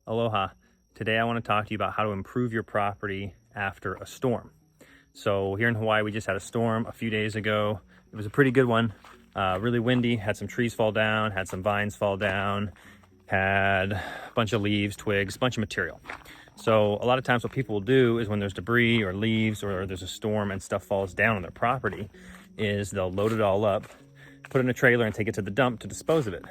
Aloha. Today I want to talk to you about how to improve your property after a storm. So here in Hawaii, we just had a storm a few days ago. It was a pretty good one, really windy, had some trees fall down, had some vines fall down, had a bunch of leaves, twigs, a bunch of material. So a lot of times what people will do is when there's debris or leaves or there's a storm and stuff falls down on their property is they'll load it all up, put it in a trailer and take it to the dump to dispose of it.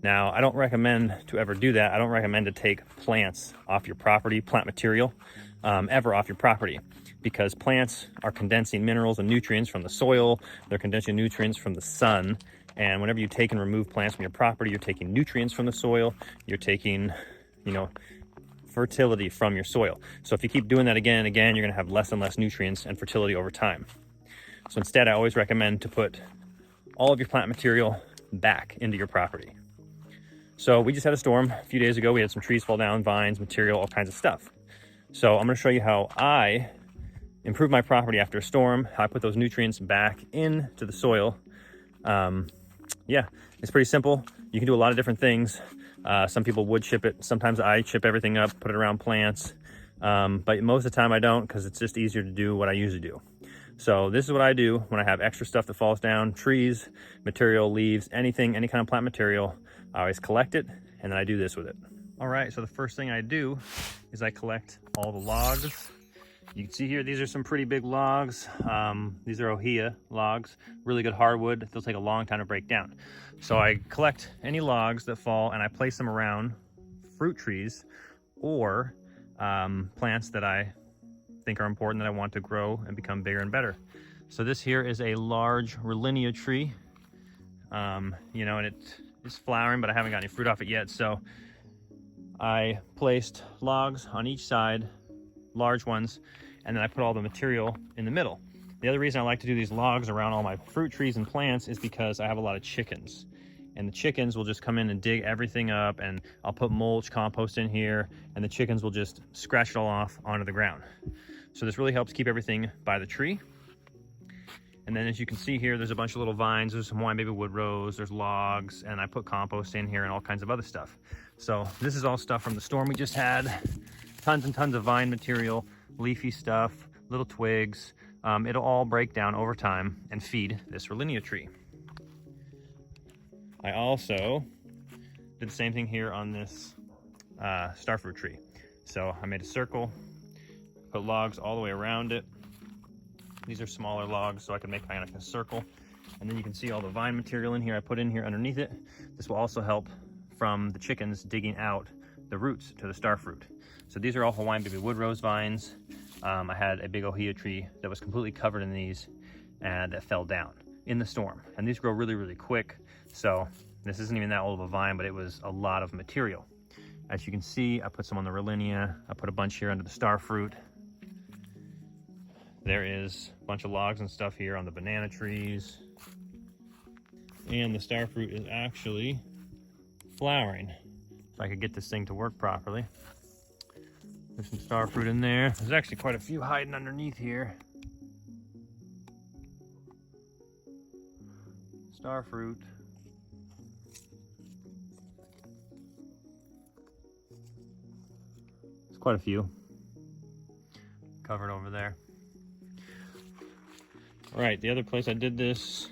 Now, I don't recommend to ever do that. I don't recommend to take plants off your property, plant material, ever off your property, because plants are condensing minerals and nutrients from the soil. They're condensing nutrients from the sun. And whenever you take and remove plants from your property, you're taking nutrients from the soil. You're taking, fertility from your soil. So if you keep doing that again and again, you're gonna have less and less nutrients and fertility over time. So instead, I always recommend to put all of your plant material back into your property. So we just had a storm a few days ago. We had some trees fall down, vines, material, all kinds of stuff. So I'm going to show you how I improve my property after a storm, how I put those nutrients back into the soil. Yeah, it's pretty simple. You can do a lot of different things. Some people would chip it. Sometimes I chip everything up, put it around plants. But most of the time I don't, because it's just easier to do what I usually do. So this is what I do when I have extra stuff that falls down, trees, material, leaves, anything, any kind of plant material. I always collect it and then I do this with it. All right, so the first thing I do is I collect all the logs. You can see here, these are some pretty big logs. These are Ohia logs, really good hardwood. They'll take a long time to break down. So I collect any logs that fall and I place them around fruit trees or plants that I think are important that I want to grow and become bigger and better. So this here is a large Rollinia tree, and it is flowering, but I haven't got any fruit off it yet. So I placed logs on each side, large ones, and then I put all the material in the middle. The other reason I like to do these logs around all my fruit trees and plants is because I have a lot of chickens. And the chickens will just come in and dig everything up, and I'll put mulch, compost in here, and the chickens will just scratch it all off onto the ground. So this really helps keep everything by the tree. And then as you can see here, there's a bunch of little vines. There's some Hawaiian baby wood rose, there's logs, and I put compost in here and all kinds of other stuff. So this is all stuff from the storm we just had. Tons and tons of vine material, leafy stuff, little twigs. It'll all break down over time and feed this Rollinia tree. I also did the same thing here on this starfruit tree. So I made a circle, put logs all the way around it. These are smaller logs, so I can make kind of like a circle. And then you can see all the vine material in here I put in here underneath it. This will also help from the chickens digging out the roots to the starfruit. So these are all Hawaiian baby wood rose vines. I had a big Ohia tree that was completely covered in these and that fell down in the storm. And these grow really, really quick. So this isn't even that old of a vine, but it was a lot of material. As you can see, I put some on the Rollinia. I put a bunch here under the starfruit. There is a bunch of logs and stuff here on the banana trees. And the starfruit is actually flowering. If I could get this thing to work properly. There's some starfruit in there. There's actually quite a few hiding underneath here. Starfruit. There's quite a few covered over there. All right, the other place I did this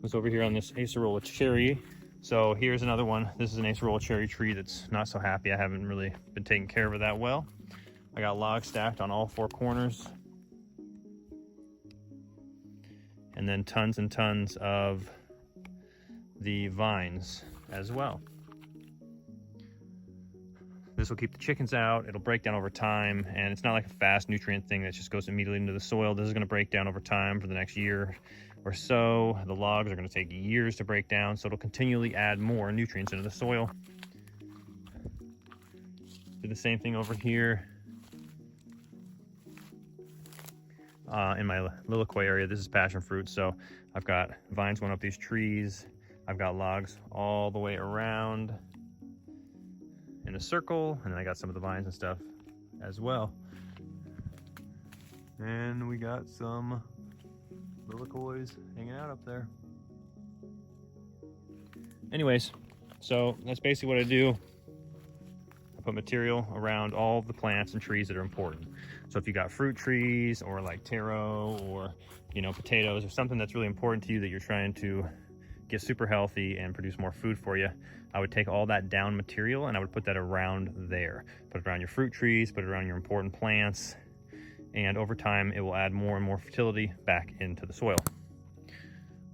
was over here on this acerola cherry. So here's another one. This is an acerola cherry tree that's not so happy. I haven't really been taking care of it that well. I got logs stacked on all four corners. And then tons and tons of the vines as well. This will keep the chickens out. It'll break down over time, and it's not like a fast nutrient thing that just goes immediately into the soil. This is going to break down over time for the next year or so. The logs are going to take years to break down, so it'll continually add more nutrients into the soil. Do the same thing over here in my lilaquay area. This is passion fruit, so I've got vines going up these trees. I've got logs all the way around in a circle, and then I got some of the vines and stuff as well. And we got some lilaquois hanging out up there. Anyways, so that's basically what I do. I put material around all the plants and trees that are important. So if you got fruit trees or like taro or, you know, potatoes or something that's really important to you that you're trying to get super healthy and produce more food for you, I would take all that down material and I would put that around there. Put it around your fruit trees, put it around your important plants, and over time it will add more and more fertility back into the soil.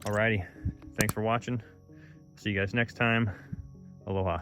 Alrighty, thanks for watching. See you guys next time. Aloha.